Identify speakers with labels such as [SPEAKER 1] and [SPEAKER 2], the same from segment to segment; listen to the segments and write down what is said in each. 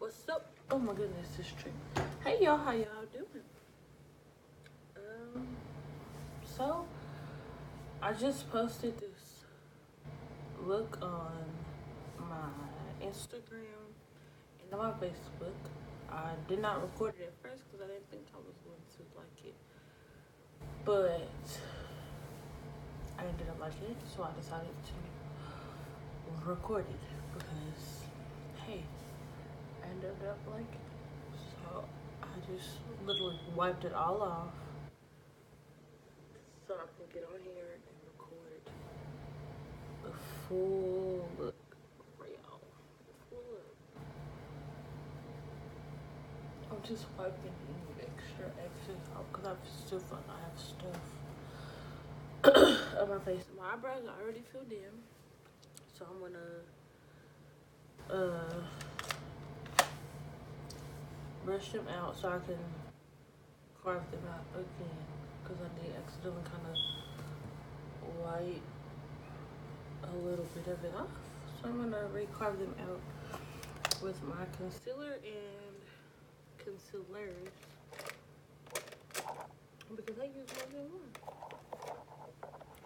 [SPEAKER 1] What's up? Oh my goodness, this trick. Hey y'all, how y'all doing? So I just posted this look on my Instagram and on my Facebook. I did not record it at first because I didn't think I was going to like it, but I ended up liking it, so I decided to record it because hey, I ended up liking it. So I just literally wiped it all off so I can get on here and record the full look for y'all. Full look. I'm just wiping any extra excess off because I still feel like I have stuff on my face. My eyebrows are already filled in, so I'm gonna brush them out so I can carve them out again because I did accidentally kind of wipe a little bit of it off. So I'm gonna re-carve them out with my concealer and concealers because I use more than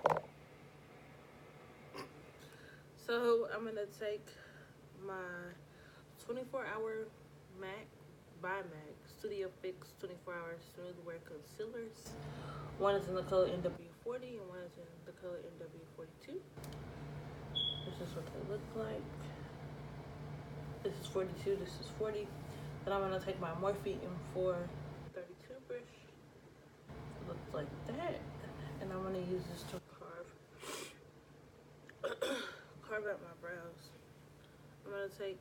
[SPEAKER 1] one. So I'm gonna take my 24-hour MAC by MAC Studio Fix 24-hour smooth wear concealers. One is in the color NW40 and one is in the color NW42. This is what they look like. This is 42, this is 40. Then I'm gonna take my Morphe M4 32 brush. It looks like that. And I'm gonna use this to carve out my brows. I'm gonna take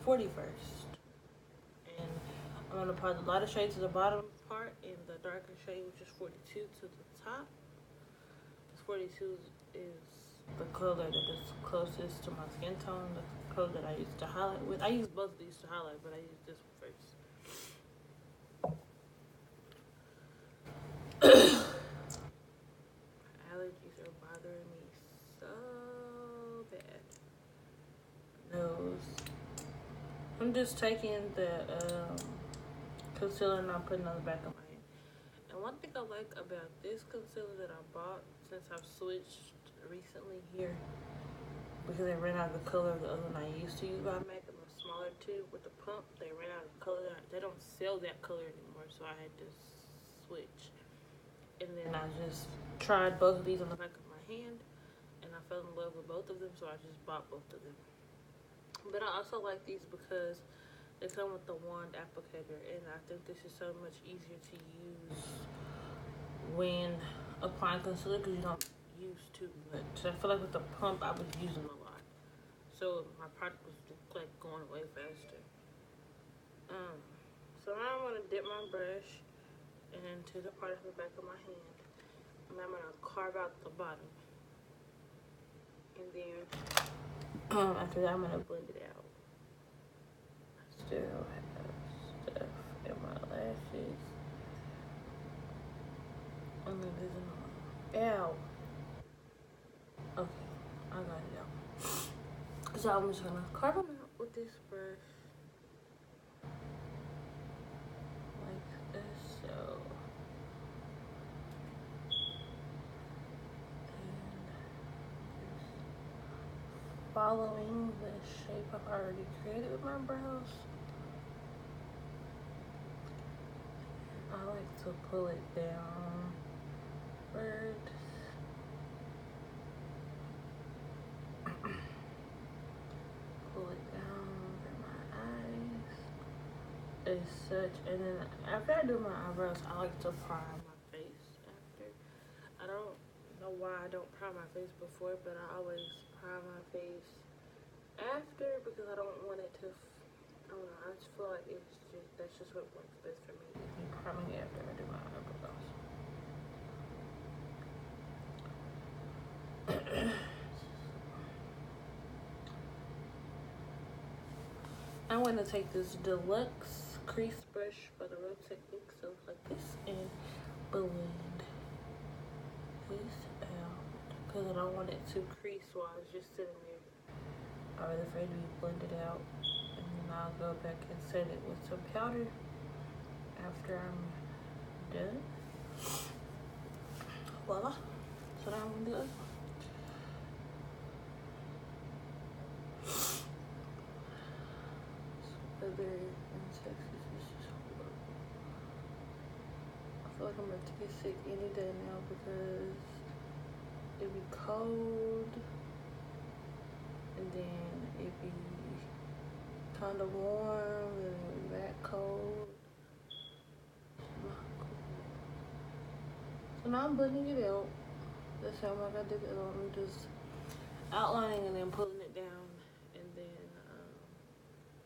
[SPEAKER 1] 40 first. And I'm gonna apply the lighter shade to the bottom part and the darker shade, which is 42, to the top. This 42 is the color that is closest to my skin tone, the color that I used to highlight with. I use both of these to highlight, but I use this one first. Allergies are bothering me so bad. Nose. I'm just taking the concealer and I'm putting it on the back of my hand. And one thing I like about this concealer that I bought, since I've switched recently here, because they ran out of the color of the other one I used to use by MAC, and a smaller tube with the pump, they ran out of the color. They don't sell that color anymore, so I had to switch. And then I just tried both of these on the back of my hand, and I fell in love with both of them, so I just bought both of them. But I also like these because they come with the wand applicator, and I think this is so much easier to use when applying concealer because you don't use too much. I feel like with the pump I was using a lot, so my product was like going way faster. So now I'm gonna dip my brush into the part of the back of my hand, and I'm gonna carve out the bottom, and then after that I'm gonna blend it out. I still have stuff in my lashes. And then there's another. Ow. Okay, I got it out. So I'm just gonna carve them out with this brush. Like this, so. Following the shape I've already created with my brows. I like to pull it down first. Pull it down over my eyes as such, and then after I do my eyebrows, I like to prime my face after. I don't know why I don't prime my face before, but I always prime my face after because I don't want it to, I don't know, I just feel like that's just what works best for me, is me priming it after I do my eyebrows. I'm going to take this deluxe crease brush by the Rustic, so like this, and blend this out because I don't want it to crease while it's just sitting there. I rather for it to be blended out, and then I'll go back and set it with some powder after I'm done. Voila. So now I'm gonna do it. Other insects is just horrible. I feel like I'm about to get sick any day now because it be cold and then it be kind of warm and it be that cold. So now I'm blending it out. That's how like I did it. I'm just outlining and then pulling it down, and then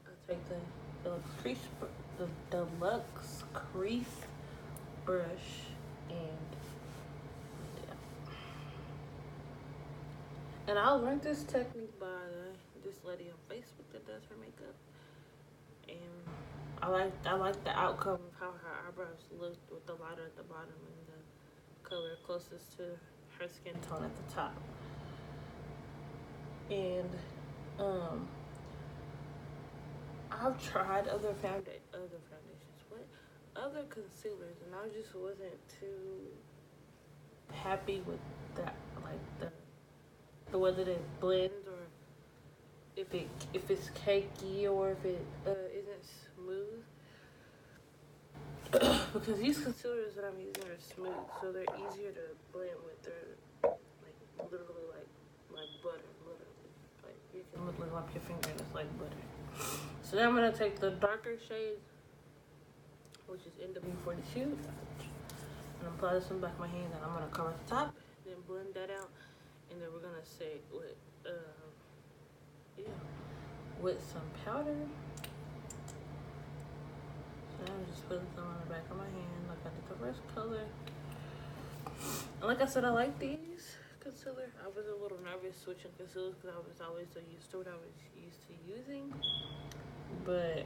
[SPEAKER 1] I take the deluxe crease brush and I learned this technique by this lady on Facebook that does her makeup, and I like the outcome of how her eyebrows looked with the lighter at the bottom and the color closest to her skin tone at the top. And I've tried other concealers, and I just wasn't too happy with that, like the way that it blends, or if it's cakey, or if it isn't smooth. Because these concealers that I'm using are smooth, so they're easier to blend with. They're like literally like butter, literally. Like you can literally wipe your finger and it's like butter. So now I'm gonna take the darker shade, which is NW42, and apply this on the back of my hand, and I'm gonna cover the top, then blend that out, and then we're gonna set with some powder. So now I'm just putting some on the back of my hand, like I did the first color. And like I said, I like these concealer. I was a little nervous switching concealers because I was always so used to what I was used to using, but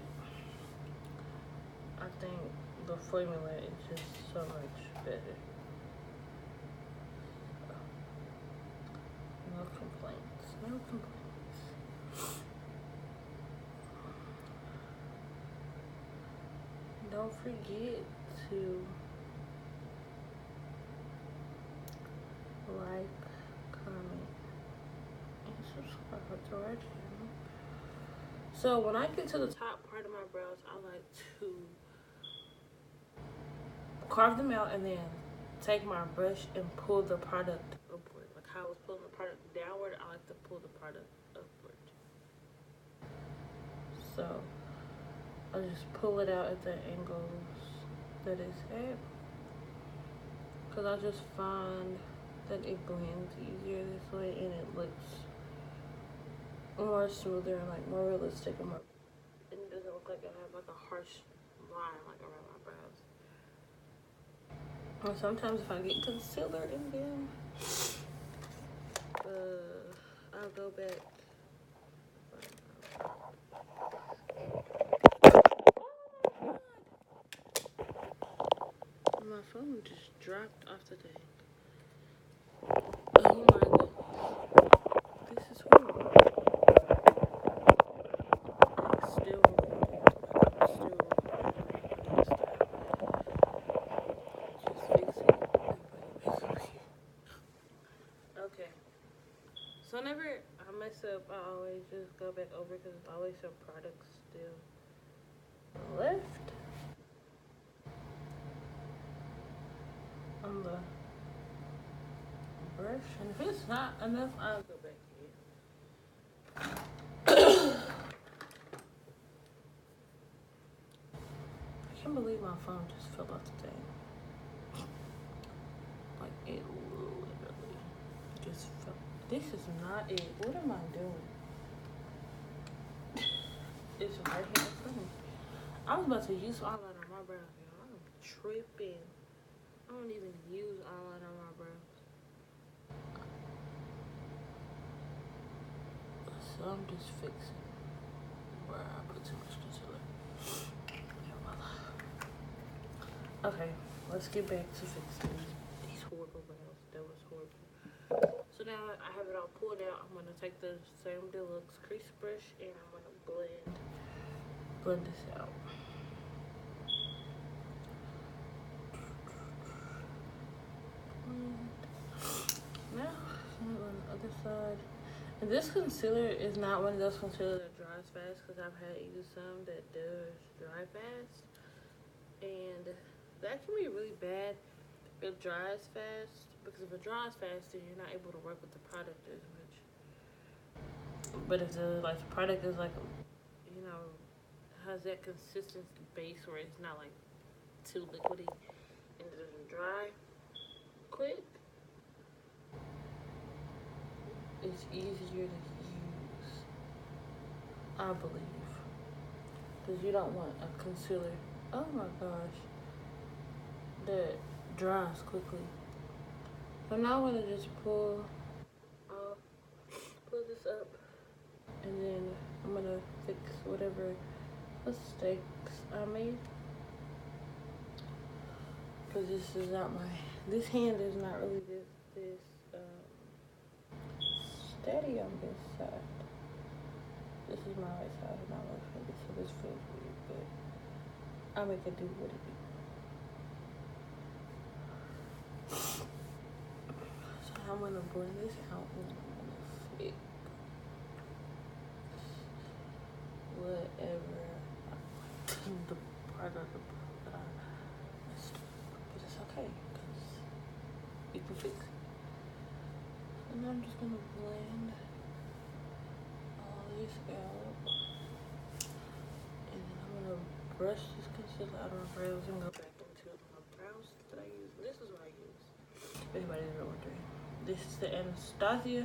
[SPEAKER 1] I think the formula is just so much better. No complaints. No complaints. Don't forget to like, comment, and subscribe to our channel. So when I get to the top part of my brows, I like to carve them out and then take my brush and pull the product upward. Like how I was pulling the product downward, I like to pull the product upward. So I just pull it out at the angles that it's at, because I just find that it blends easier this way, and it looks more smoother and like more realistic, and it doesn't look like I have like a harsh line like around my brows. And sometimes if I get concealer in them, I'll go back. My phone just dropped off the thing. Oh my goodness. This is horrible. Okay. So whenever I mess up, I always just go back over because there's always some products still left on the brush, and if it's not enough, I'll go back in. I can't believe my phone just fell off the thing. Like it literally just fell. This is not it. What am I doing? It's right here in front of me. I was about to use eyeliner on my brows, y'all. I'm tripping. I don't even use eyeliner on my brows. So I'm just fixing where I put too much concealer. Okay, let's get back to fixing these horrible brows. That was horrible. So So now I have it all pulled out. I'm gonna take the same Deluxe crease brush and I'm gonna blend this out. Now I'm on the other side. And this concealer is not one of those concealers that dries fast, because I've had used some that does dry fast, and that can be really bad if it dries fast, because if it dries fast then you're not able to work with the product as much. But if the product is like, you know, has that consistency base where it's not like too liquidy and it doesn't dry quick, it's easier to use, I believe, because you don't want a concealer, oh my gosh, that dries quickly. So now I'm gonna just pull this up, and then I'm gonna fix whatever mistakes I made, because this hand is not really this steady on this side. This is my right side and my left hand, so this feels weird, but I make it do what it do. So I'm gonna blend this out and I'm gonna fix whatever the part of the that I messed up. But it's okay, because you can fix it. And I'm just gonna blend all this out. And then I'm gonna brush this concealer out of my brows and go back into my brows that I use. This is what I use, if anybody's ever wondering. This is the Anatasia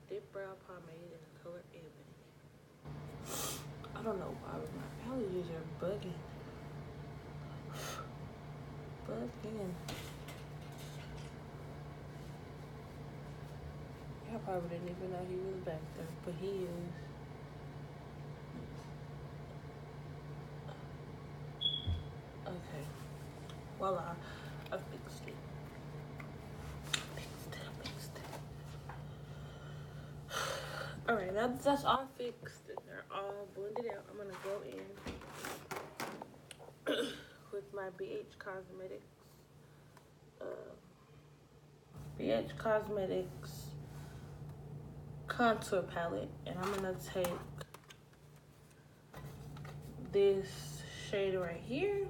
[SPEAKER 1] Dip Brow Pomade in the color Ebony. I don't know why, but my allergies are bugging. I probably didn't even know he was back there, but he is. Okay. Voila. I fixed it. Alright, now that that's all fixed and they're all blended out, I'm gonna go in with my BH Cosmetics contour palette, and I'm gonna take this shade right here.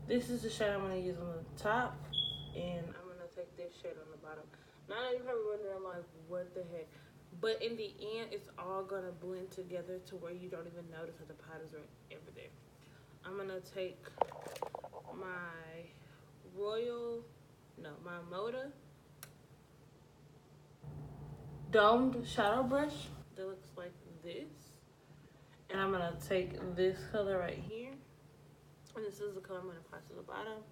[SPEAKER 1] This is the shade I'm gonna use on the top, and I'm gonna take this shade on the bottom. Now you're probably wondering, like, what the heck? But in the end, it's all gonna blend together to where you don't even notice that the powders are ever there. I'm gonna take my my Moda domed shadow brush that looks like this, and I'm gonna take this color right here, and this is the color I'm gonna apply to the bottom,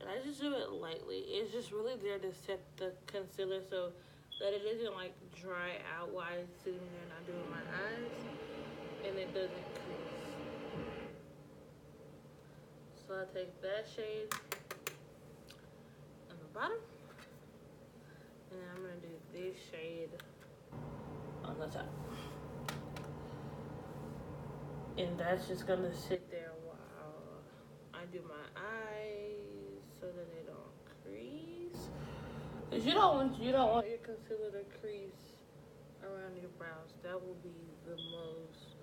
[SPEAKER 1] and I just do it lightly. It's just really there to set the concealer so that it doesn't like dry out while it's sitting there and I'm doing my eyes, and it doesn't crease. So I take that shade on the bottom, and then I'm gonna do this shade on the top. And that's just gonna sit there while I do my eyes so that they don't crease. Cause you don't want your concealer to crease around your brows. That will be the most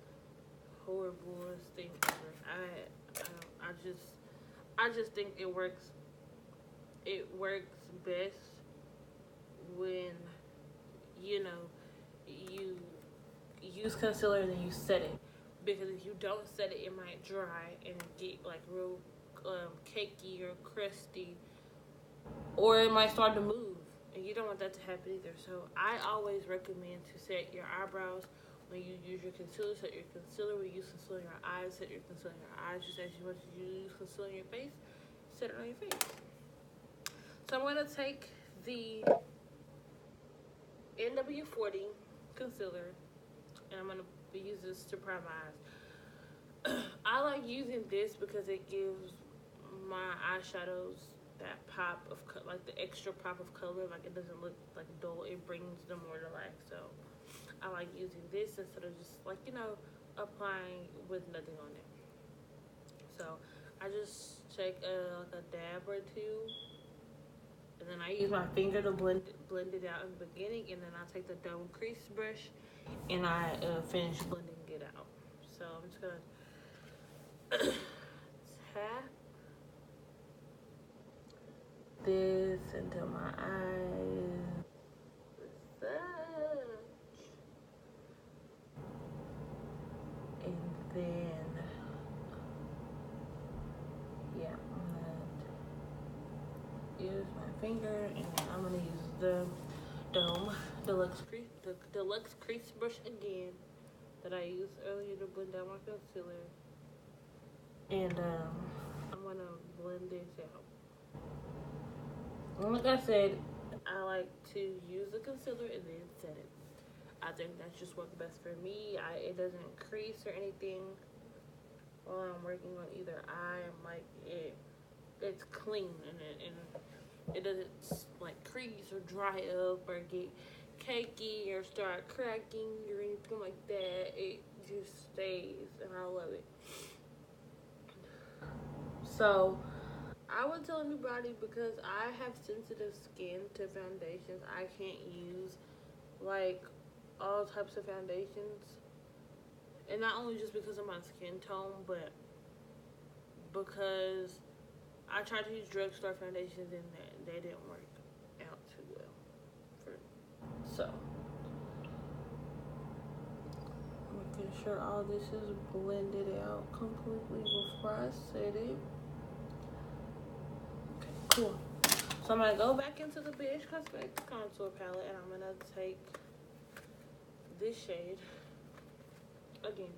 [SPEAKER 1] horriblest thing ever. I just think it works best when, you know, you use concealer and then you set it, because if you don't set it, it might dry and get like real cakey or crusty, or it might start to move, and you don't want that to happen either. So I always recommend to set your eyebrows when you use your concealer. Set your concealer when you use concealer in your eyes. Set your concealer in your eyes just as much as you use concealer in your face. Set it on your face. So I'm going to take the NW40 concealer, and I'm going to use this to prime my eyes. I like using this because it gives my eyeshadows that pop of like the extra pop of color. Like it doesn't look like dull. It brings them more to life. So I like using this instead of just like, you know, applying with nothing on it. So I just take like a dab or two, and then I use my finger to blend it out in the beginning, and then I take the dome crease brush and I finish blending it out. So I'm just gonna tap this into my eyes. And then, yeah, I'm gonna use my finger, and then I'm gonna use the deluxe crease brush again that I used earlier to blend out my concealer. And I'm gonna blend this out. And like I said, I like to use the concealer and then set it. I think that's just works best for me. It doesn't crease or anything while I'm working on either eye. I'm like it's clean and it doesn't like crease or dry up or get cakey or start cracking or anything like that. It just stays, and I love it. So I would tell anybody, because I have sensitive skin to foundations, I can't use like all types of foundations, and not only just because of my skin tone, but because I tried to use drugstore foundations and they didn't work out too well for me. So I'm making sure all this is blended out completely before I set it. Okay, cool. So I'm gonna go back into the BH Cosmetics contour palette, and I'm gonna take this shade again,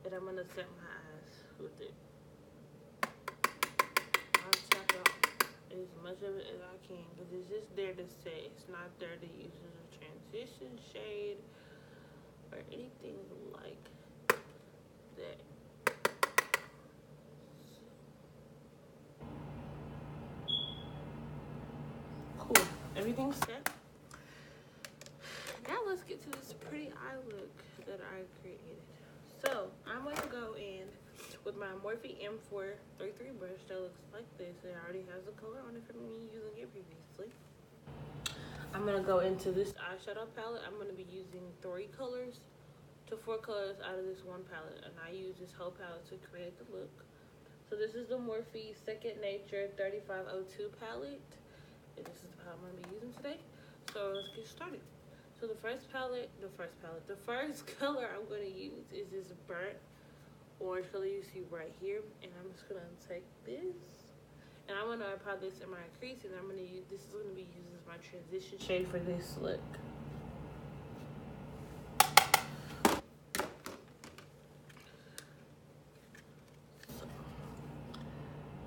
[SPEAKER 1] and I'm gonna set my eyes with it. I'll tap out as much of it as I can, because it's just there to set. It's not there to use as a transition shade or anything like that. Cool. Everything's set. Now let's get to this pretty eye look that I created. So I'm gonna go in with my Morphe M4 33 brush that looks like this. It already has the color on it from me using it previously. I'm gonna go into this eyeshadow palette. I'm gonna be using 3 colors to 4 colors out of this one palette, and I use this whole palette to create the look. So this is the Morphe Second Nature 3502 palette, and this is the palette I'm gonna be using today. So let's get started. So the first color I'm gonna use is this burnt orange color you see right here, and I'm just gonna take this, and I'm gonna apply this in my crease, and I'm gonna use this is gonna be used as my transition shade for this look.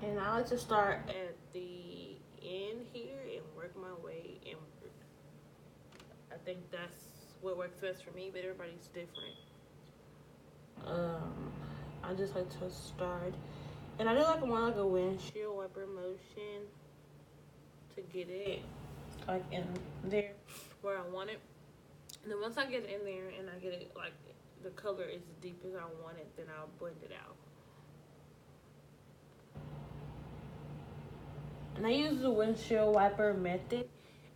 [SPEAKER 1] And I like to start at the end here and work my way inward. I think that's what works best for me, but everybody's different. I just like to start, and I do like more like a windshield wiper motion to get it like in there where I want it. And then once I get it in there and I get it like the color is as deep as I want it, then I'll blend it out. And I use the windshield wiper method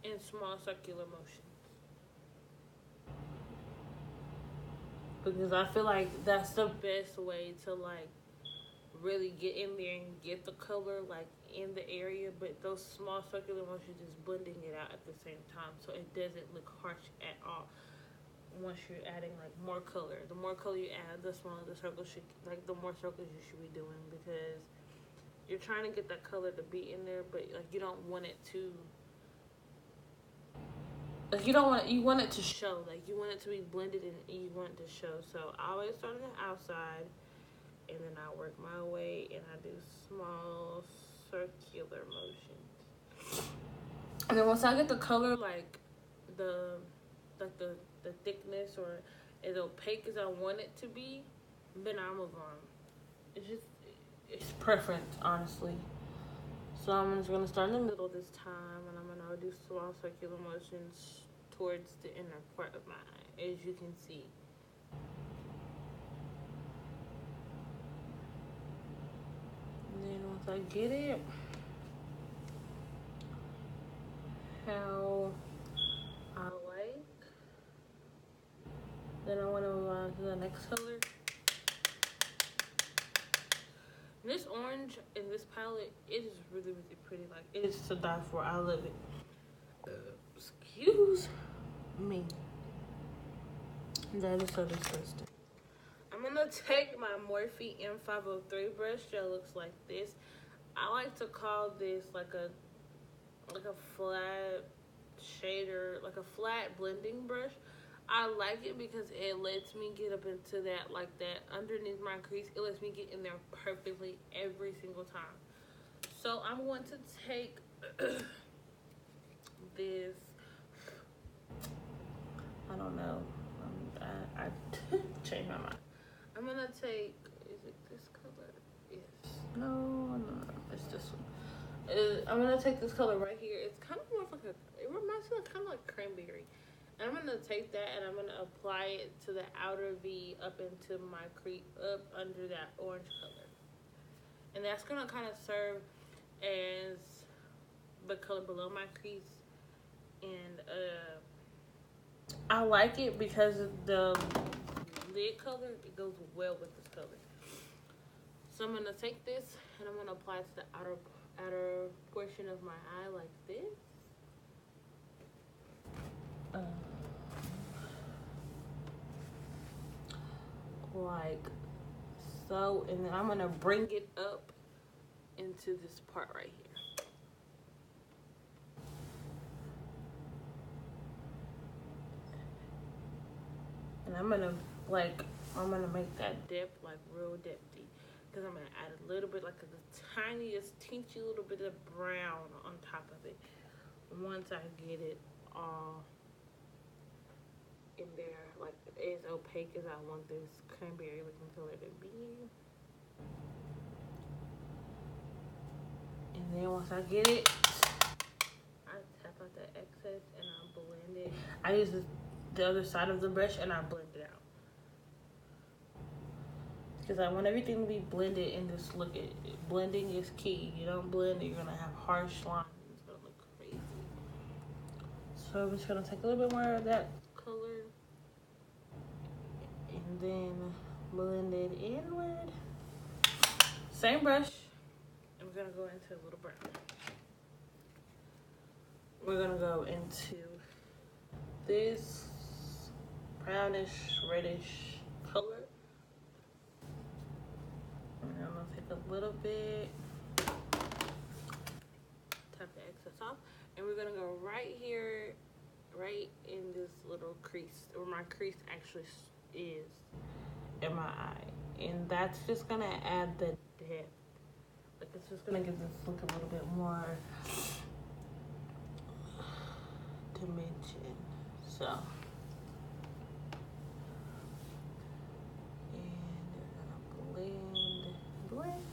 [SPEAKER 1] in small circular motions, because I feel like that's the best way to like really get in there and get the color like in the area, but those small circular motions is blending it out at the same time, so it doesn't look harsh at all. Once you're adding like more color, the more color you add, the smaller the circle should, like the more circles you should be doing, because you're trying to get that color to be in there, but like you don't want it to, like you want it to show, like you want it to be blended and you want it to show. So I always start on the outside, and then I work my way and I do small circular motions. And then once I get the color like the thickness or as opaque as I want it to be, then I move on. It's preference, honestly. So I'm just gonna start in the middle this time, and I'm gonna do small circular motions towards the inner part of my eye, as you can see. And then once I get it, how I like, then I want to move on to the next color. This orange in this palette, it is really, really pretty. Like, it is to die for. I love it. Excuse me. That is so disgusting. I'm gonna take my Morphe M503 brush that looks like this. I like to call this like a flat shader, like a flat blending brush. I like it because it lets me get up into that, like that underneath my crease. It lets me get in there perfectly every single time. So I'm going to take this, I don't know, I changed my mind. I'm gonna take, is it this color? Yes. No, it's this one. I'm gonna take this color right here. It's kind of more like it reminds me of kind of like cranberry. And I'm gonna take that and I'm gonna apply it to the outer V up into my crease, up under that orange color. And that's gonna kind of serve as the color below my crease. And I like it because the lid color, it goes well with this color. So I'm gonna take this and I'm gonna apply it to the outer portion of my eye like this. Like so, and then I'm gonna bring it up into this part right here. And I'm gonna make that dip like real depthy, because I'm gonna add a little bit, like the tiniest teensy little bit of brown on top of it once I get it all in there, like as opaque as I want this cranberry looking color to be. And then once I get it, I tap out the excess and I blend it. I use the other side of the brush and I blend it out, because I want everything to be blended and just look at it. Blending is key. You don't blend it, you're gonna have harsh lines. It's gonna look crazy. So I'm just gonna take a little bit more of that color and then blend it inward. Same brush, and we're gonna go into a little brown. We're gonna go into this brownish, reddish color. And I'm gonna take a little bit, tap the excess off, and we're gonna go right here, right in this little crease, where my crease actually is in my eye. And that's just gonna add the depth. Like, it's just gonna give this look a little bit more dimension. So, and we're gonna blend.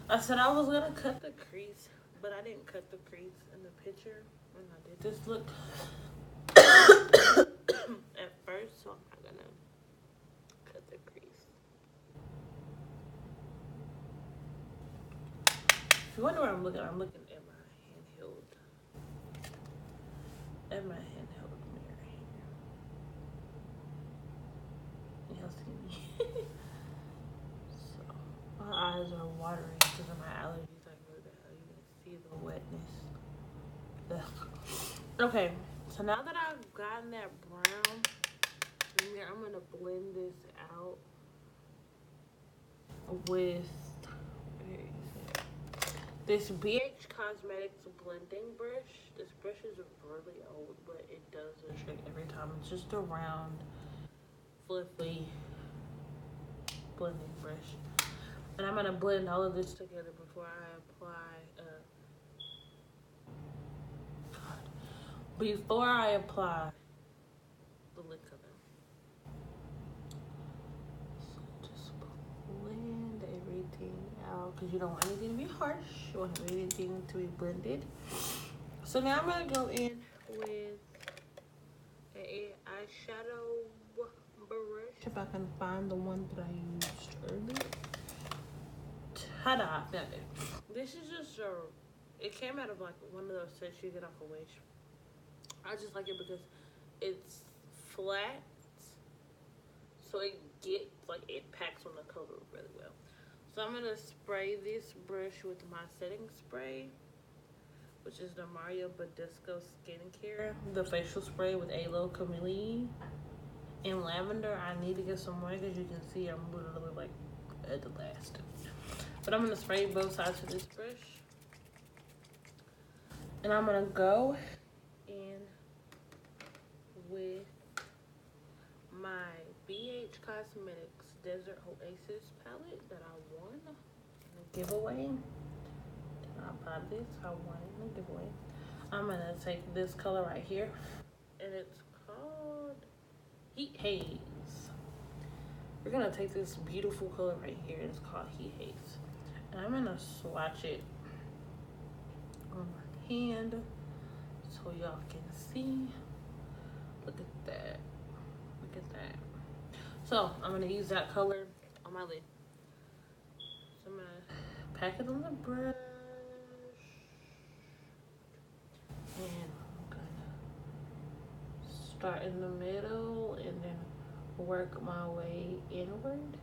[SPEAKER 1] I said I was gonna cut the crease, but I didn't cut the crease in the picture when I did this look at first, so I'm not gonna cut the crease. If you wonder where I'm looking at my handheld mirror here. Y'all see me? So my eyes are watering because of my allergies. I know that you can see the wetness. Ugh. Okay, so now that I've gotten that brown in there, I'm gonna blend this out with this BH Cosmetics blending brush. This brush is really old, but it does the trick every time. It's just a round, fluffy blending brush. And I'm gonna blend all of this together before I apply the lid color. So just blend everything out because you don't want anything to be harsh. You want anything to be blended. So now I'm gonna go in with an eyeshadow brush. If I can find the one that I used earlier. Ta-da! Found it. This is just it came out of like one of those sets you get off a Wish. I just like it because it's flat, so it gets like it packs on the color really well. So I'm gonna spray this brush with my setting spray, which is the Mario Badescu Skincare, the facial spray with Aloe Chameleon and lavender. I need to get some more because you can see I'm literally like at the last. But I'm gonna spray both sides of this brush, and I'm gonna go in with my BH Cosmetics Desert Oasis palette that I won in a giveaway. I bought this, I won it in a giveaway. I'm gonna take this color right here, and it's called Heat Haze. We're gonna take this beautiful color right here, and it's called Heat Haze. And I'm gonna swatch it on my hand so y'all can see. Look at that. Look at that. So I'm gonna use that color on my lid. So I'm gonna pack it on the brush. And I'm gonna start in the middle and then work my way inward.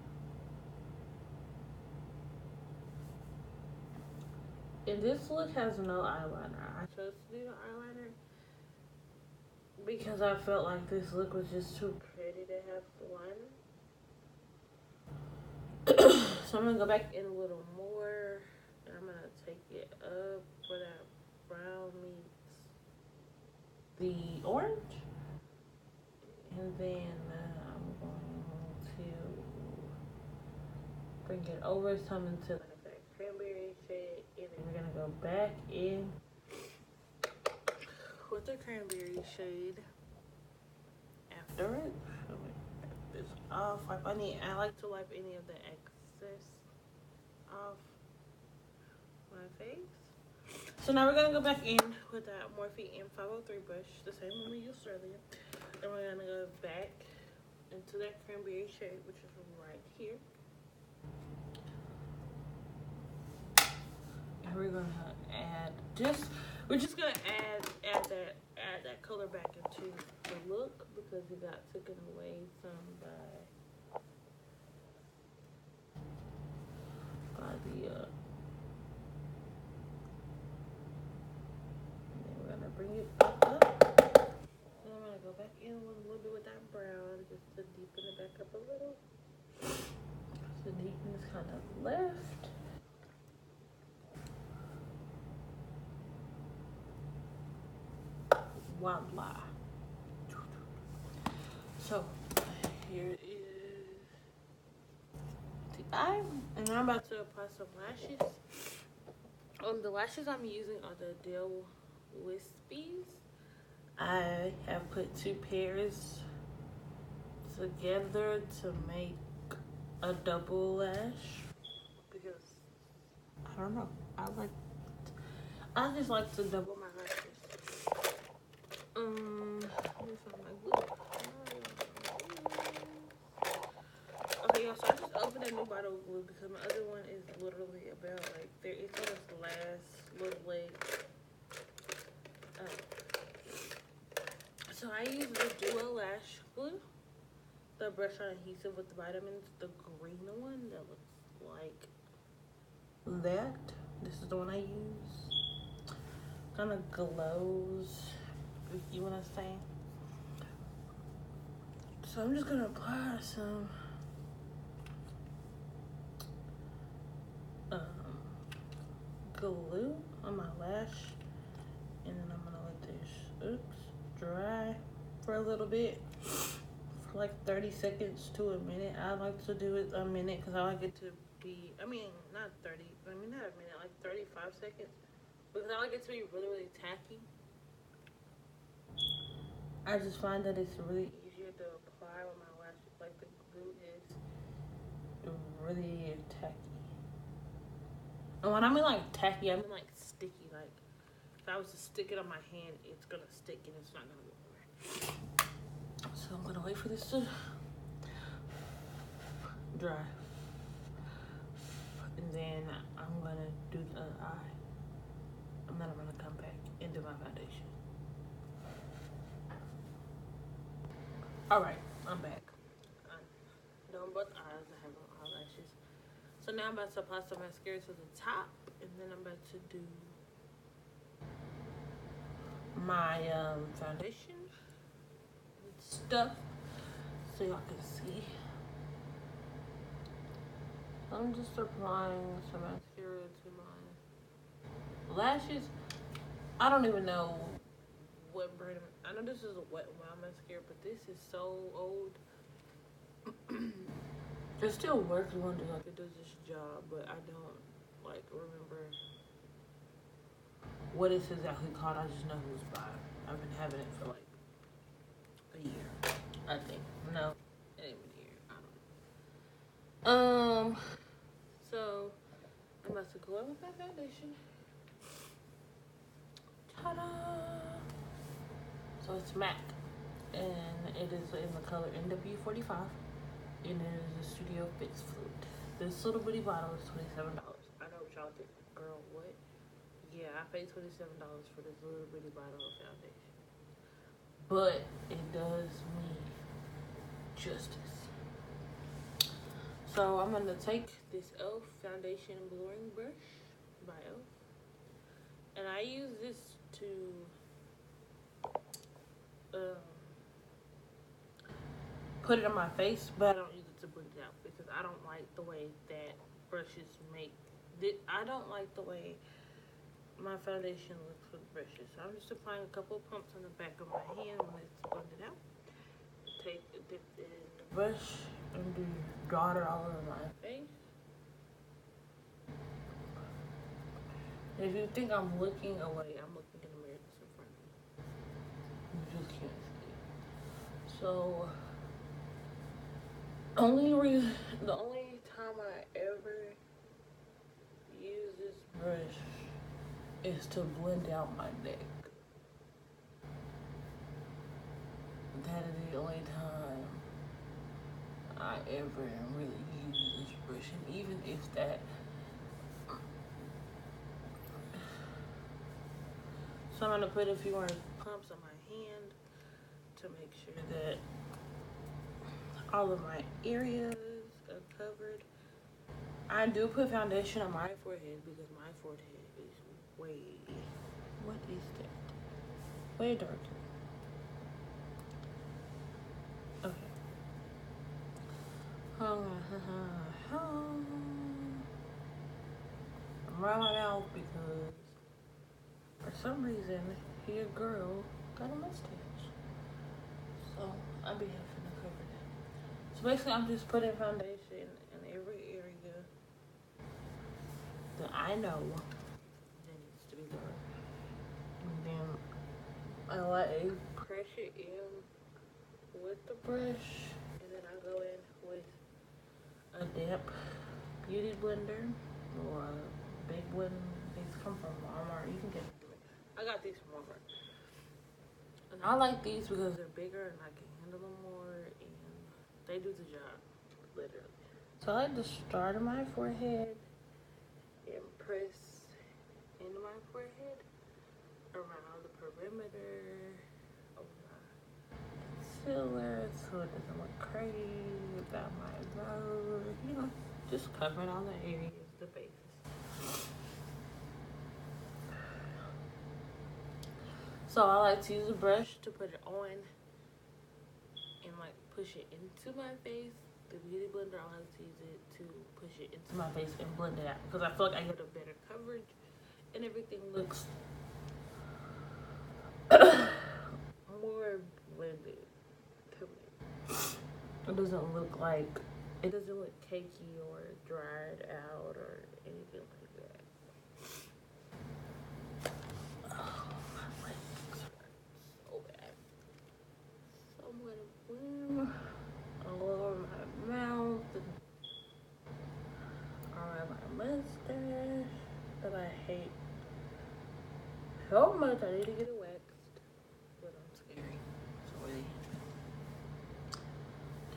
[SPEAKER 1] And this look has no eyeliner. I chose to do the eyeliner because I felt like this look was just too pretty to have the liner. So I'm gonna go back in a little more, and I'm gonna take it up where that brown meets the orange, and then I'm going to bring it over some into like that cranberry shade, and then we're gonna go back in with the cranberry shade after it. So wipe this off. I like to wipe any of the excess off my face. So now we're gonna go back in with that Morphe M503 brush, the same one we used earlier, and we're gonna go back into that cranberry shade, which is right here. And we're gonna we're just gonna add that color back into the look because it got taken away some by the and then we're gonna bring it back up. And I'm gonna go back in with a little bit with that brown just to deepen it back up a little. So deepen is kind of left. Voila. So here is the eye, and I'm about to apply some lashes. The lashes I'm using are the Ardell Wispies. I have put 2 pairs together to make a double lash because I don't know. I just like to double my lashes. Let me find my glue. Okay, y'all, so I just opened a new bottle of glue because my other one is literally about like it's on its last little leg. So I use the Duo Lash Glue, the brush on adhesive with the vitamins, the green one that looks like that. This is the one I use. Kind of glows, if you want to say. So I'm just gonna apply some glue on my lash, and then I'm gonna let this dry for a little bit, for like 30 seconds to a minute. I like to do it a minute because I like it to be, not a minute, like 35 seconds, because I like it to be really, really tacky. I just find that it's really easier to apply with my lashes. Like the glue is really tacky. And when I mean like tacky, I mean like sticky. Like if I was to stick it on my hand, it's gonna stick and it's not gonna go anywhere. So I'm gonna wait for this to dry. And then I'm gonna do the eye. And then I'm gonna come back and do my foundation. Alright, I'm back. I'm done both eyes. I have no eyelashes. So now I'm about to apply some mascara to the top. And then I'm about to do my foundation and stuff. So y'all can see. I'm just applying some mascara to my lashes. I don't even know what brand. I know this is a Wet n Wild mascara, but this is so old. It still works wonders, like it does its job, but I don't like remember what it's exactly called. I just know who's by it. I've been having it for like a year, I think. No, it ain't been a year. I don't know. So I'm about to go in with my foundation. Ta-da! So it's MAC, and it is in the color NW45, and it is a Studio Fix Fluid. This little bitty bottle is $27. I know what y'all think, girl, what? Yeah, I paid $27 for this little bitty bottle of foundation. But it does me justice. So I'm gonna take this e.l.f. foundation blurring brush by e.l.f. and I use this to put it on my face, but I don't use it to blend it out because I don't like the way that brushes make it. I don't like the way my foundation looks with brushes. So I'm just applying a couple of pumps on the back of my hand when it's blended out. Take a dip in the brush and do dot it all over my face. And if you think I'm looking away, I'm looking in the mirror that's in front of me. You just can't see. So the only time I ever use this brush is to blend out my neck. That is the only time I ever really use this brush, and even if that. So I'm gonna put a few more pumps on my hand to make sure that all of my areas are covered. I do put foundation on my forehead because my forehead is way, what is that? Way darker. Okay. I'm around my mouth because for some reason your girl got a mustache. So I'll be having to cover that. So basically I'm just putting foundation in every area that I know that needs to be done. And then I like press it in with the brush, and then I go in with a damp beauty blender or a big one. These come from Walmart. You can get them. I got these from Walmart. And I like these because they're bigger and I can handle them more, and they do the job, literally. So I like to start on my forehead and press into my forehead around the perimeter of my concealer so it doesn't look crazy without my nose, you know, just covering all the areas, the bases. So I like to use a brush to put it on and like push it into my face. The beauty blender, I like to use it to push it into my face and blend it out because I feel like I get a better coverage and everything looks more blended to me. It doesn't look like, it doesn't look cakey or dried out or anything like that. Oh, my legs hurt so bad. So I'm gonna blend all over my mouth and around my mustache. except I need to get it waxed, but I'm scared. So we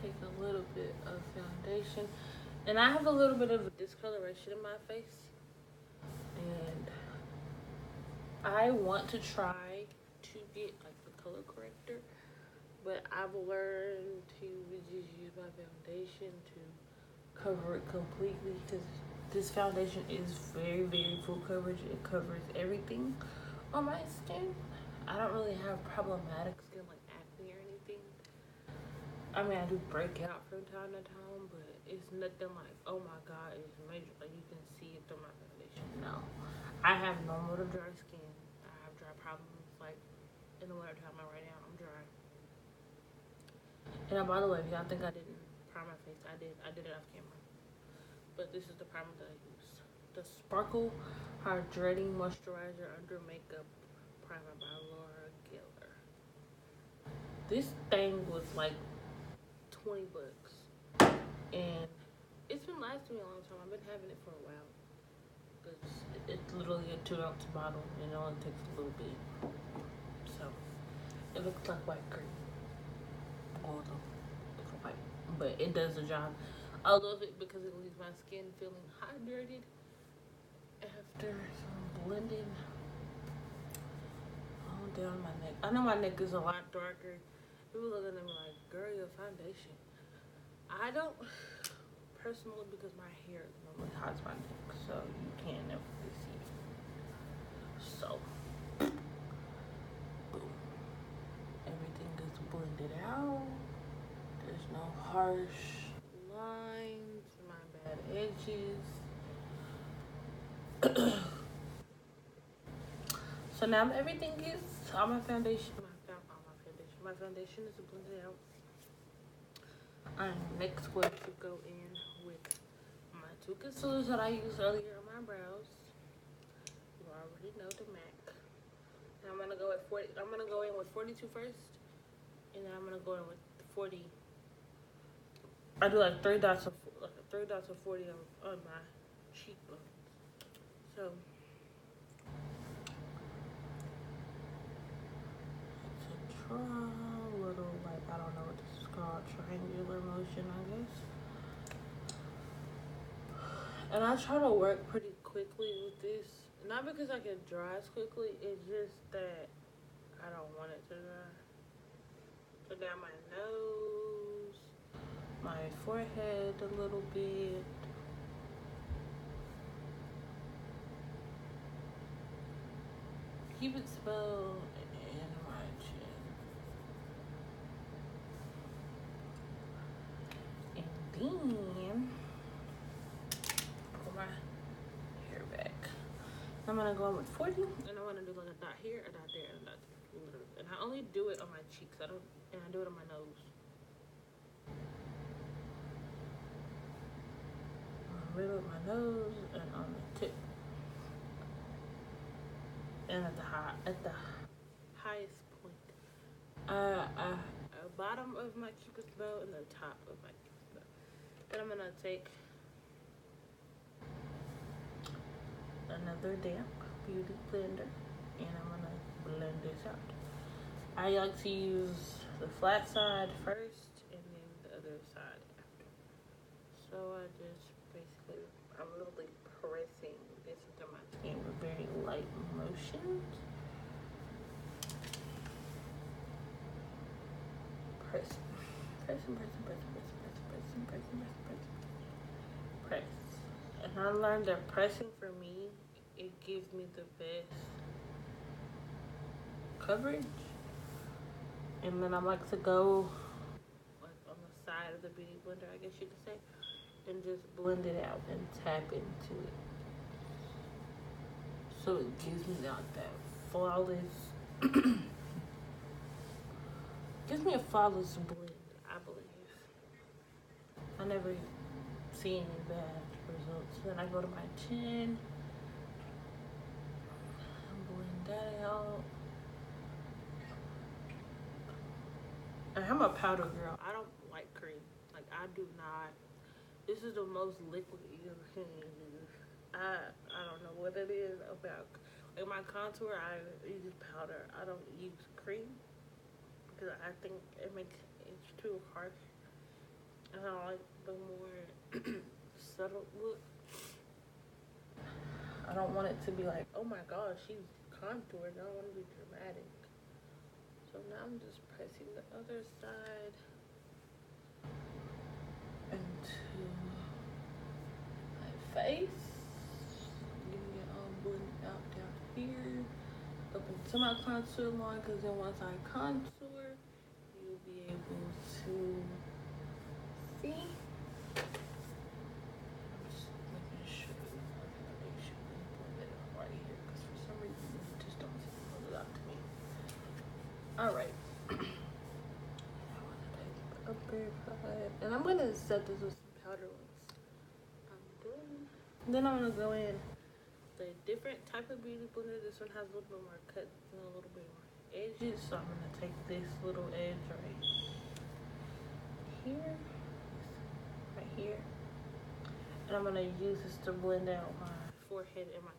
[SPEAKER 1] take a little bit of foundation, and I have a little bit of a discoloration in my face, and I want to try to get like the color corrector, but I've learned to just use my foundation to cover it completely, because this foundation is very, very full coverage. It covers everything on my skin. I don't really have problematic skin like acne or anything. I mean, I do break out from time to time, but it's nothing like, oh my god, it's major, like you can see it through my foundation. No, I have normal to dry skin. I have dry problems, like in the winter time. Right now I'm dry. And by the way, if y'all think I didn't prime my face, I did it off camera. But this is the primer that I use. The Sparkle Hydrating Moisturizer Under Makeup Primer by Laura Geller. This thing was like 20 bucks. And it's been lasting me a long time. I've been having it for a while. Because it's literally a 2-ounce bottle and it only takes a little bit. So, it looks like white cream. Although, it's white. But it does the job. I love it because it leaves my skin feeling hydrated after some blending all down my neck. I know my neck is a lot darker. People looking at me like, girl, your foundation. I don't personally, because my hair normally hides my neck, so you can't never really see it. So, boom. Everything is blended out. There's no harsh lines, my bad edges. So now everything is all my foundation. My foundation is blended out. I'm next going to go in with my 2 concealers that I used earlier on my brows. You already know the MAC. And I'm gonna go at 40. I'm gonna go in with 42 first, and then I'm gonna go in with 40. I do like 3 dots of 40 on my cheekbones. So it's a little, like, I don't know what this is called, triangular motion, I guess. And I try to work pretty quickly with this, not because I can dry as quickly. It's just that I don't want it to dry. So down my nose, my forehead a little bit. Keep it small, and my chin. And then pull my hair back. I'm gonna go in with 40, and I wanna do like a dot here, a dot there, and a dot there. Literally. And I only do it on my cheeks. And I do it on my nose. Middle of my nose and on the tip, and at the highest point, bottom of my cupid's bow and the top of my cupid's bow. Then I'm gonna take another damp beauty blender and I'm gonna blend this out. I like to use the flat side first and then the other side after. So I just basically, I'm literally pressing this into my skin with very light motions. Press. And I learned that pressing for me, it gives me the best coverage. And then I like to go like on the side of the beauty blender, I guess you could say, and just blend it out and tap into it. So it gives me that flawless gives me a flawless blend, I believe. I never see any bad results. Then I go to my chin, blend that out. And I'm a powder girl. I don't like cream. Like, I do not. This is the most liquid you can use. I don't know what it is about. In my contour, I use powder. I don't use cream because I think it's too harsh. And I like the more subtle look. I don't want it to be like, oh my gosh, she's contoured. I don't want to be dramatic. So now I'm just pressing the other side into my face. Getting it all blended out down here. Up into my contour line, because then once I contour, you'll be able to see. I'm just making sure make sure we blend it out right here, because for some reason it just don't seem to pull it out to me. Alright. And I'm gonna set this with some powder once I'm done. Then I'm gonna go in the different type of beauty blender. This one has a little bit more cuts and a little bit more edges. So I'm gonna take this little edge right here, and I'm gonna use this to blend out my forehead and my nose.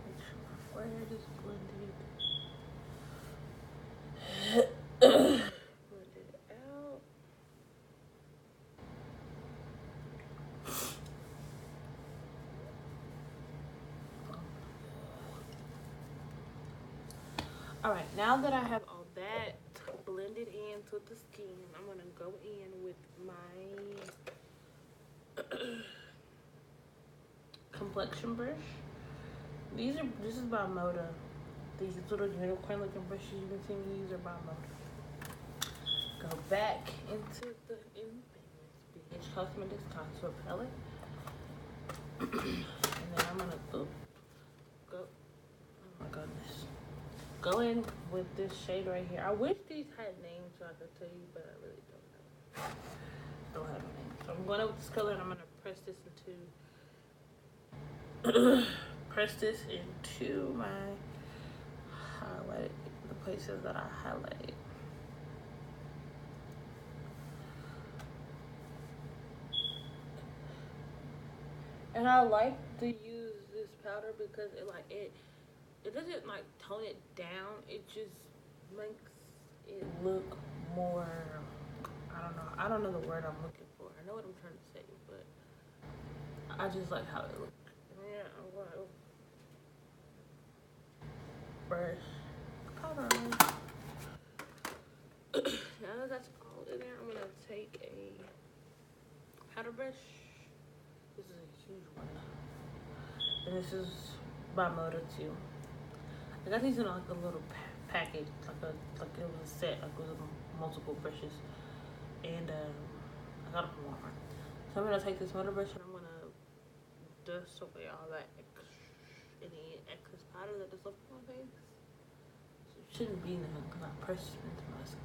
[SPEAKER 1] Make sure my forehead is blended. Blend it out. Alright, now that I have all that blended into the skin, I'm gonna go in with my complexion brush. This is by Moda. These little unicorn looking brushes you can see me use are by Moda. Go back into the BH Cosmetics contour palette. And then I'm gonna go, oh my goodness. Go in with this shade right here. I wish these had names so I could tell you, but I really don't have a name. So I'm going in with this color and I'm gonna press this into my highlight, the places that I highlighted. And I like to use this powder because it doesn't like tone it down. It just makes it look more, I don't know the word I'm looking for. I know what I'm trying to say, but I just like how it looks. Yeah, I'm going to brush powder on. Now that that's all in there, I'm gonna take a powder brush. This is a huge one, and this is by Moda too. I got these in like a little package, like it was a set, like with multiple brushes, and I got it from Walmart. So I'm gonna take this Moda brush and I'm gonna dust away all that any excess powder that is left on my face. So it shouldn't be none because I pressed it into my skin.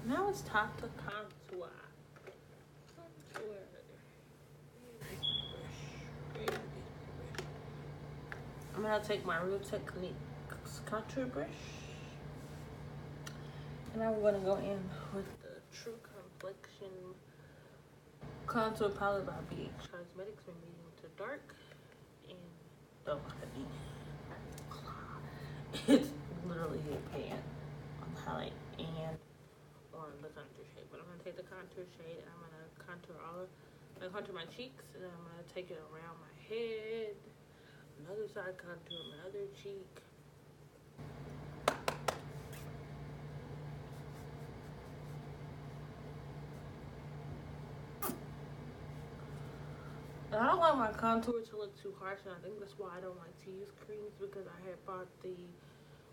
[SPEAKER 1] Now it's time to contour. I'm gonna take my Real Techniques contour brush, and I'm gonna go in with the True Complexion contour palette by BH Cosmetics from medium to dark. And oh honey, it's literally a pan on the highlight and on the contour shade. But I'm gonna take the contour shade and I'm gonna contour my cheeks, and then I'm gonna take it around my head. Another side contour, my other cheek. And I don't want my contour to look too harsh, and I think that's why I don't like to use creams, because I had bought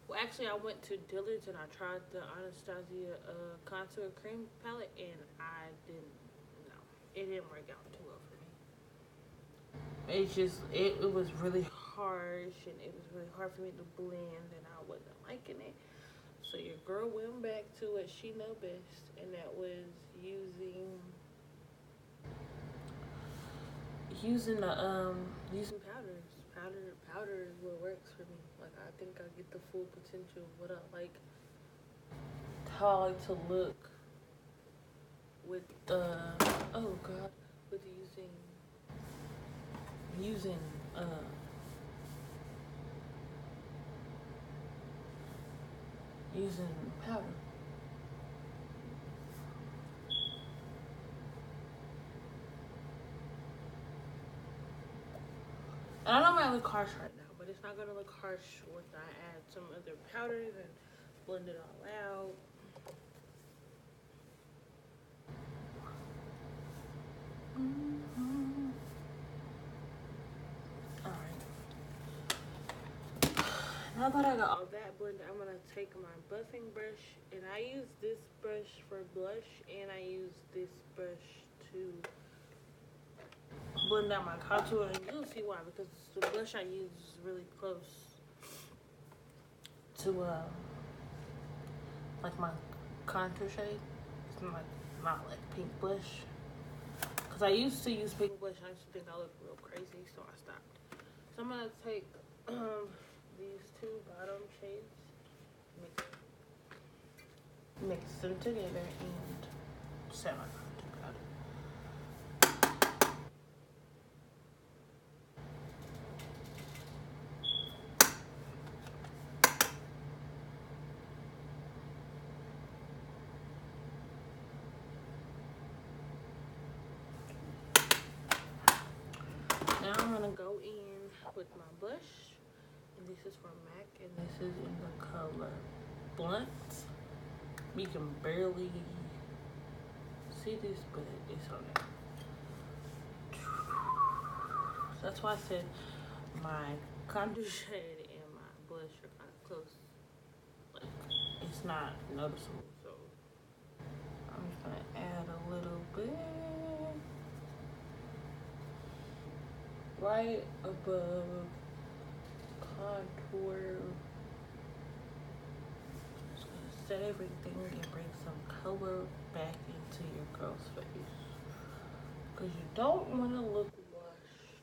[SPEAKER 1] well actually I went to Dillard's and I tried the Anatasia contour cream palette, and it didn't work out too well for me. It's just, it was really harsh, and it was really hard for me to blend, and I wasn't liking it. So your girl went back to what she know best, and that was using the using powders. Powder is what works for me. Like, I think I get the full potential of what I like, how I like to look with the, oh god, with using using powder. And I know it might look harsh right now, but it's not gonna look harsh once I add some other powders and blend it all out. Alright. Now that I got all that blended, I'm gonna take my buffing brush, and I use this brush for blush, and I use this brush to blend out my contour, and you'll see why, because the blush I use is really close to like my contour shade. It's not like pink blush, because I used to use pink blush and I used to think I looked real crazy, so I stopped. So I'm gonna take these two bottom shades, mix them together, and set my contour powder. Now I'm gonna go in with my blush, and this is from MAC, and this is in the color Blunt. You can barely see this, but it's on there. That's why I said my contour shade and my blush are kind of close. Like, it's not noticeable, so I'm just gonna add a little bit right above contour. Just gonna set everything and bring some color back into your girl's face, because you don't want to look washed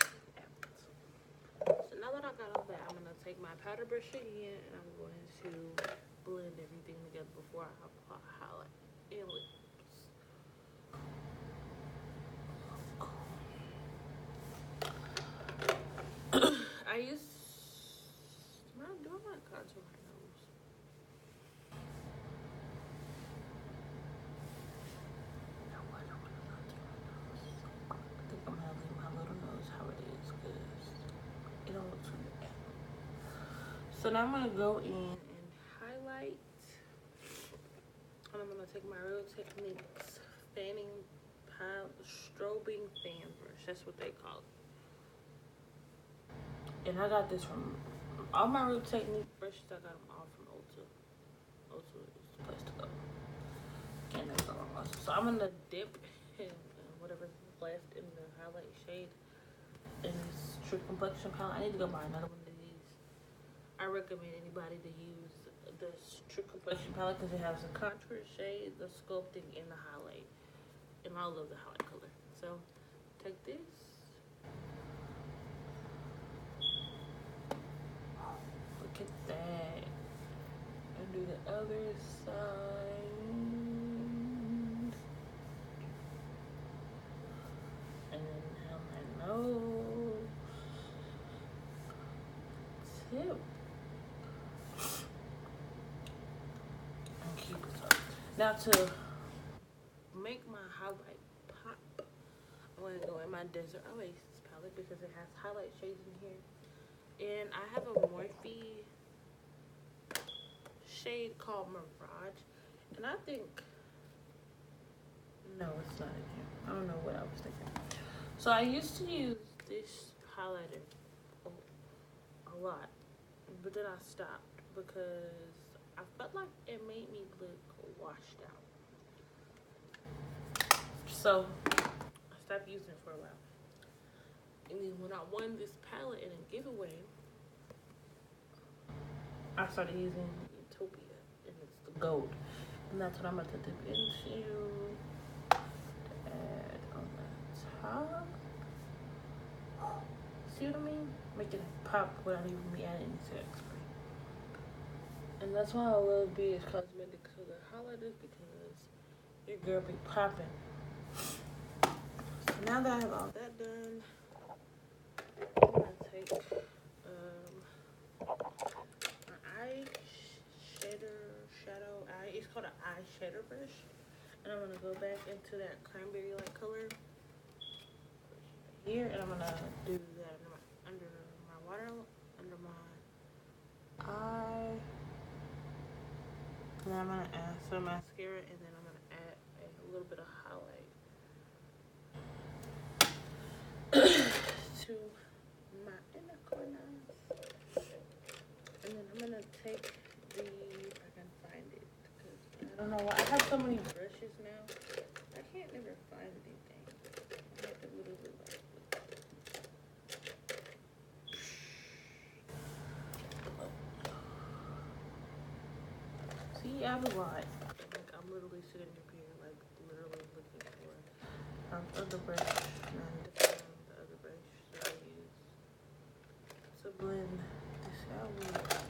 [SPEAKER 1] out. So now that I got all that, I'm gonna take my powder brush again, and I'm going to blend everything together before I apply highlight and lips. I'm doing my contour my nose. I think I'm gonna leave my little nose how it is, because it don't look too bad. So now I'm gonna go in and highlight, and I'm gonna take my Real Techniques strobing fan brush. That's what they call it. And I got this from all my Real Technique brushes. I got them all from Ulta. Ulta is the place to go. And there's all my. So I'm gonna dip in whatever's left in the highlight shade in this True Complexion palette. I need to go buy another one of these. I recommend anybody to use the True Complexion palette, because it has the contour shade, the sculpting, and the highlight. And I love the highlight color. So take this. Look at that. And do the other side. And then on my nose. Tip. And keep it up. Now to make my highlight pop, I'm going to go in my Desert Oasis palette, because it has highlight shades in here. And I have a Morphe shade called Mirage. And I think, no, it's not in here. I don't know what I was thinking. So I used to use this highlighter a lot, but then I stopped because I felt like it made me look washed out. So I stopped using it for a while. And then when I won this palette in a giveaway, I started using Utopia, and it's the gold. And that's what I'm about to dip into to add on the top. See what I mean? Make it pop without even me adding any sex spray. And that's why I love BH Cosmetics for the holidays, because your girl be popping. So now that I have all that done, I'm gonna take my it's called an eyeshadow brush, and I'm gonna go back into that cranberry like color here, and I'm gonna do that under my water, under my eye, and then I'm gonna add some mascara, and then I'm gonna add a little bit of highlight to my inner corners. And then I'm gonna take the, if I can find it, because I don't know why, I have so many brushes now, I can't never find anything. I have to literally like, see, I have a lot. Like, I'm literally sitting up here, like, literally looking for other brush, and the other brush that I use to blend this out with.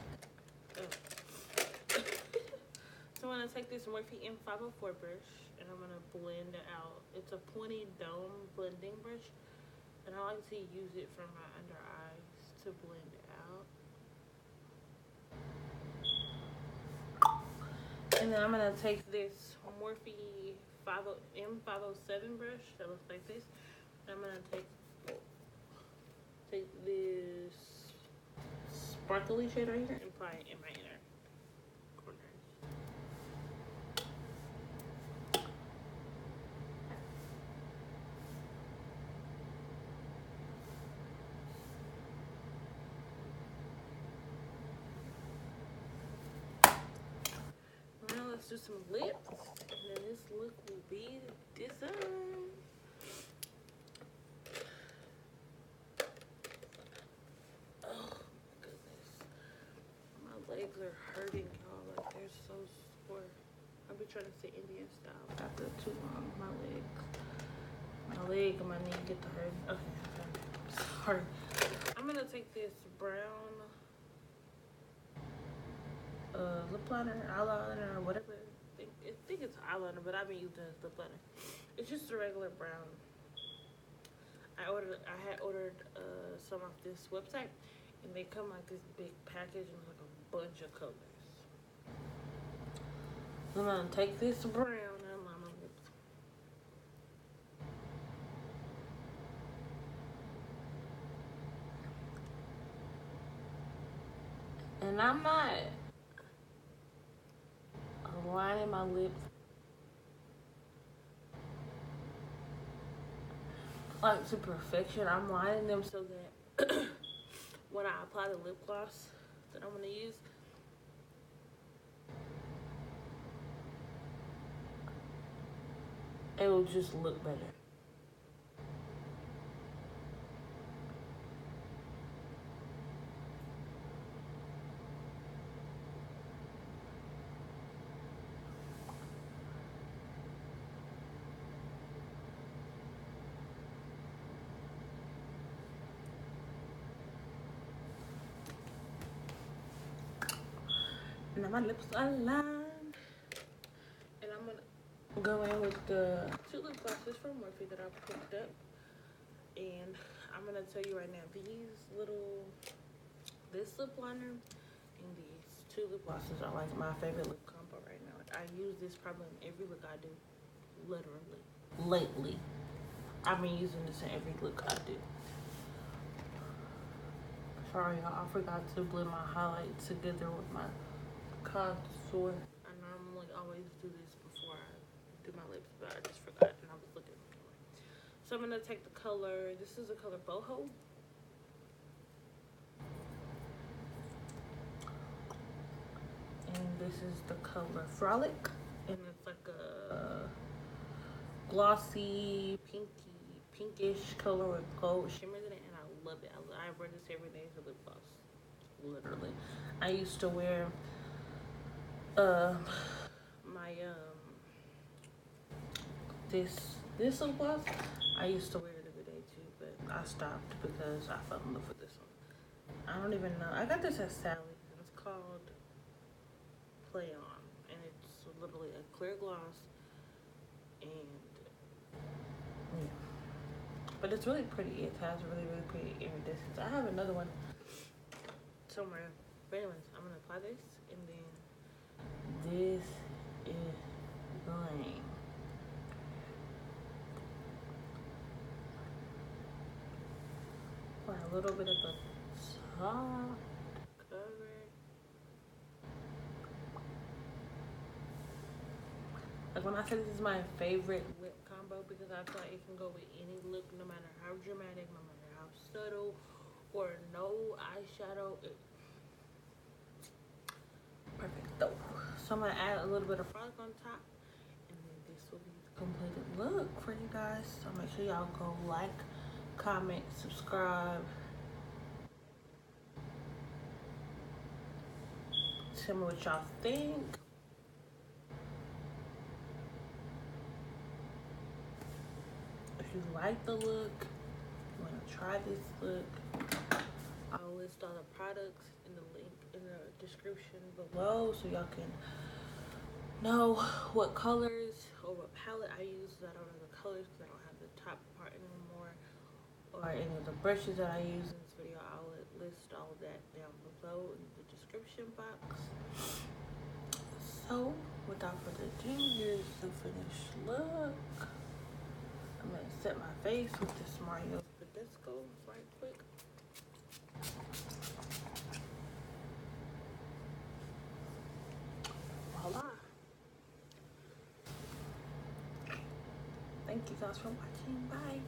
[SPEAKER 1] So I'm gonna take this Morphe M504 brush, and I'm gonna blend it out. It's a pointy dome blending brush, and I like to use it for my under eyes to blend it out. And then I'm gonna take this Morphe M507 brush that looks like this, and I'm gonna take this sparkly shade right here and apply it in my inner corners. Now let's do some lips, and then this look will be designed. Oh my goodness, my legs are hurting, y'all. Like, they're so sore. I'll be trying to sit Indian style after too long. My leg and my knee get to hurt. Okay, sorry. I'm gonna take this brown lip liner, eyeliner, or whatever. I think it's eyeliner, but I've been using this lip liner. It's just a regular brown. I had ordered some off this website, and they come like this big package and like a bunch of colors. I'm gonna take this brown and line my lips. And I'm not aligning my lips like to perfection. I'm lining them so that when I apply the lip gloss that I'm gonna use, it will just look better. Now my lips are lined, and I'm gonna go in with the 2 lip glosses from Morphe that I picked up. And I'm gonna tell you right now, this lip liner and these 2 lip glosses are like my favorite lip combo right now. Like, I use this probably in every look I do, literally. Lately, I've been using this in every look I do. Sorry, y'all, I forgot to blend my highlight together with my contour. I normally always do this before I do my lips, but I just forgot and I was looking at the camera. So I'm gonna take the color, this is the color Boho. And this is the color Frolic. And it's like a glossy, pinkish color with gold shimmers in it. And love it. I wear this every day as a lip gloss. Literally. I used to wear my this lip gloss. I used to wear it every day too, but I stopped because I fell in love with this one. I don't even know. I got this at Sally's. It's called Play On, and it's literally a clear gloss, and yeah. But it's really pretty. It has really, really pretty iridescence. I have another one somewhere. But anyways, I'm gonna apply this, and then this is going. Apply a little bit of the top, cover. Like when I say this is my favorite lip combo, because I feel like it can go with any look, no matter how dramatic, no matter how subtle, or no eyeshadow. Perfect though. So I'm gonna add a little bit of frolic on top, and then this will be the completed look for you guys. So make sure y'all go like, comment, subscribe. Tell me what y'all think. If you like the look, you want to try this look, I'll list all the products in the link in the description below so y'all can know what colors or what palette I use. I don't know the colors because I don't have the top part anymore, or any of the brushes that I use in this video. I'll list all of that down below in the description box. So without further ado, here's the finished look. I'm gonna set my face with this Mario Badesco right quick. Voila. Thank you guys for watching. Bye.